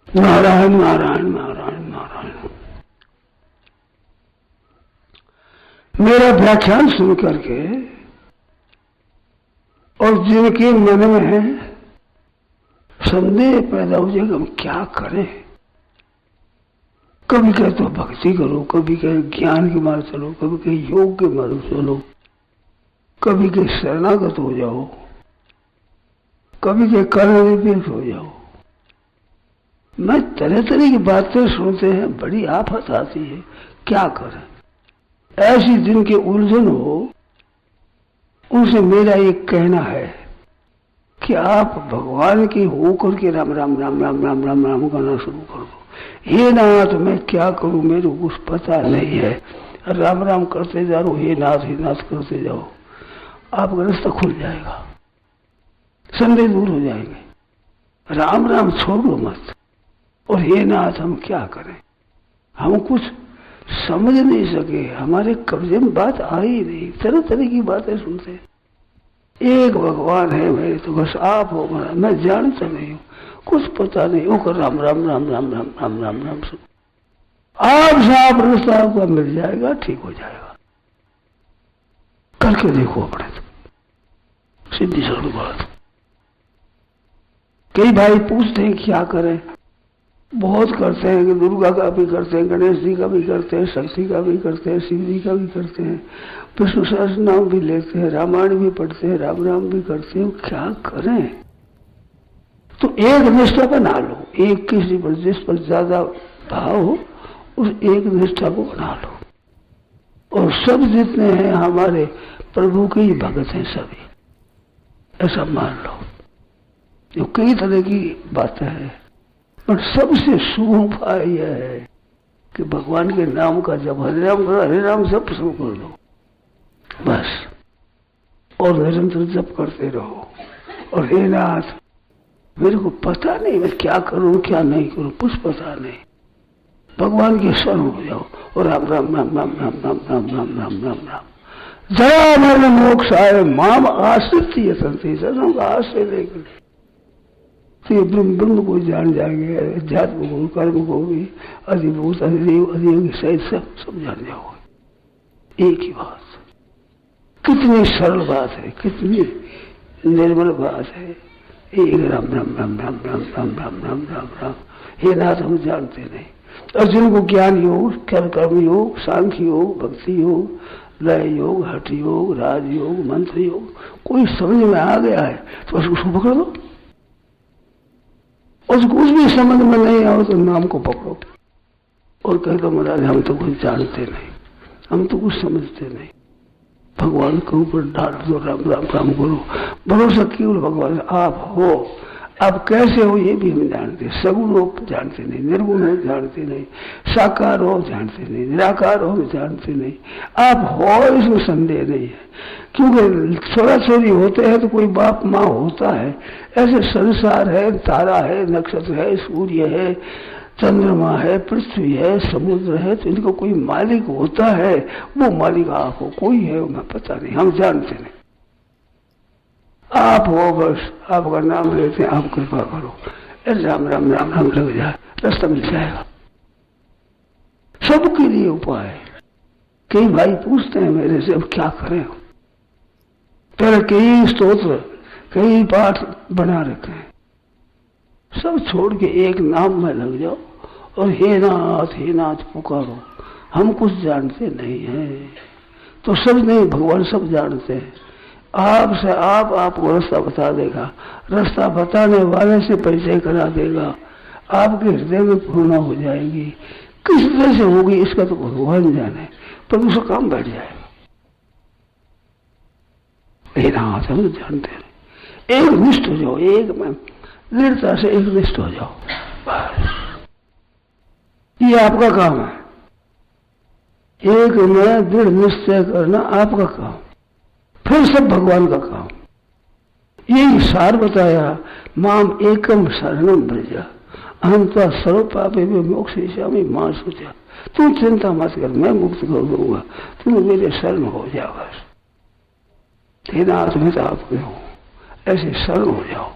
नारायण नारायण नारायण नारायण। मेरा व्याख्यान सुन करके और जिनके मन में संदेह पैदा हो जाएगा हम क्या करें, कभी कहे तो भक्ति करो, कभी कहे ज्ञान के मार्ग चलो, कभी कहे योग के मार्ग चलो, कभी कहे शरणागत हो जाओ, कभी कहे कर्म निरपेक्ष हो जाओ। मैं तरह तरह की बातें सुनते हैं, बड़ी आफत आती है, क्या करें। ऐसी जिनके उलझन हो उनसे मेरा एक कहना है कि आप भगवान की होकर के राम राम राम राम राम राम राम करना शुरू कर दो। हे नाथ मैं क्या करूं, मेरे को कुछ पता नहीं है, राम राम करते जाओ, हे नाथ करते जाओ, आपका रास्ता खुल जाएगा, संदेह दूर हो जाएंगे। राम राम छोड़ो मत। और हे नाथ हम क्या करें, हम कुछ समझ नहीं सके, हमारे कब्जे में बात आ ही नहीं, तरह तरह की बातें सुनते हैं। एक भगवान है मेरे तो बस आप हो, मैं जानता नहीं हूँ, कुछ पता नहीं, वो कर राम राम राम राम राम राम राम राम सुन, आप साफ रास्ता आपको मिल जाएगा, ठीक हो जाएगा। करके देखो अपने तो सीधी सरल बात। कई भाई पूछते हैं क्या करें, बहुत करते हैं कि दुर्गा का भी करते हैं, गणेश जी का भी करते हैं, शक्ति का भी करते हैं, शिव जी का भी करते हैं, विष्णु सहस्त्र नाम भी लेते हैं, रामायण भी पढ़ते हैं, राम राम भी करते हैं, क्या करें। तो एक निष्ठा बना लो, एक किसी पर जिस पर ज्यादा भाव हो उस एक निष्ठा को बना लो। और सब जितने हैं हमारे प्रभु के ही भगत हैं सभी, ऐसा मान लो। जो कई तरह की बातें हैं पर सबसे शुभ उपाय यह है कि भगवान के नाम का जब हरे राम जप शुरू कर दो बस, और निरंतर जप करते रहो। और हे नाथ मेरे को पता नहीं मैं क्या करूं क्या नहीं करूं, कुछ पता नहीं, भगवान के शरण हो जाओ और राम राम राम राम राम राम राम राम राम राम राम जया मरण मोक्ष आए माम आश्रित ये संति सदों का आश्रय लेकर तो ये ब्रह्म को जान जाएंगे, अध्यात्म को, कर्म को भी, अधिभूत अधिदेव अधियोग सहित सब जान जाओगे। एक ही बात, कितनी सरल बात है, कितनी निर्मल बात है। एक राम राम राम राम राम राम राम राम राम राम। हे नाथ हम जानते नहीं, और जिनको ज्ञान योग, कर्म योग, सांख्य योग, भक्ति योग, लय योग, हठ योग, राज योग, मंत्र योग कोई समझ में आ गया है तो उसको पकड़ लो। उसको कुछ भी समझ में नहीं आओ तो नाम को पकड़ो और कह दो महाराज हम तो कुछ जानते नहीं, हम तो कुछ समझते नहीं, भगवान के ऊपर डाल दो, राम राम राम करो, भरोसा केवल भगवान आप हो। आप कैसे हो ये भी हम जानते, सगुण हो जानते नहीं, निर्गुण हो जानते नहीं, साकार हो जानते नहीं, निराकार हो जानते नहीं, आप हो इसमें संदेह नहीं है। क्योंकि छोरा छोरी होते हैं तो कोई बाप माँ होता है, ऐसे संसार है, तारा है, नक्षत्र है, सूर्य है, चंद्रमा है, पृथ्वी है, समुद्र है, तो इनका कोई मालिक होता है, वो मालिक आप हो, कोई है हमें पता नहीं, हम जानते नहीं। आप हो बस, आपका नाम लेते हैं, आप कृपा करो, राम राम राम राम लग जाए, रास्ता मिल जाएगा। सबके लिए उपाय। कई भाई पूछते हैं मेरे से अब क्या करें, पहले कई स्तोत्र कई पाठ बना रखे हैं, सब छोड़ के एक नाम में लग जाओ और हे नाथ पुकारो। हम कुछ जानते नहीं हैं तो सब नहीं, भगवान सब जानते हैं। आपसे आपको रास्ता बता देगा, रास्ता बताने वाले से परिचय करा देगा, आपके हृदय में पूर्ण हो जाएगी। किस तरह से होगी इसका तो भगवान जाने, पर उसका काम बैठ जाएगा। नाथ हम जानते हैं, एक निष्ठ हो जाओ, एक में दृढ़ता से एक निष्ठ हो जाओ बस, ये आपका काम है। एक में दृढ़ निश्चय करना आपका काम, फिर सब भगवान का काम। यही सार बताया, माम एकम शरणम ब्रजा अहम तो सर्व पापे में मोक्ष में मां सोचा। तू चिंता मत कर, मैं मुक्त कर दूंगा, तुम मेरे शरण हो जाओ बस। तेरा आत्मिक आपके हो, ऐसे शरण हो जाओ।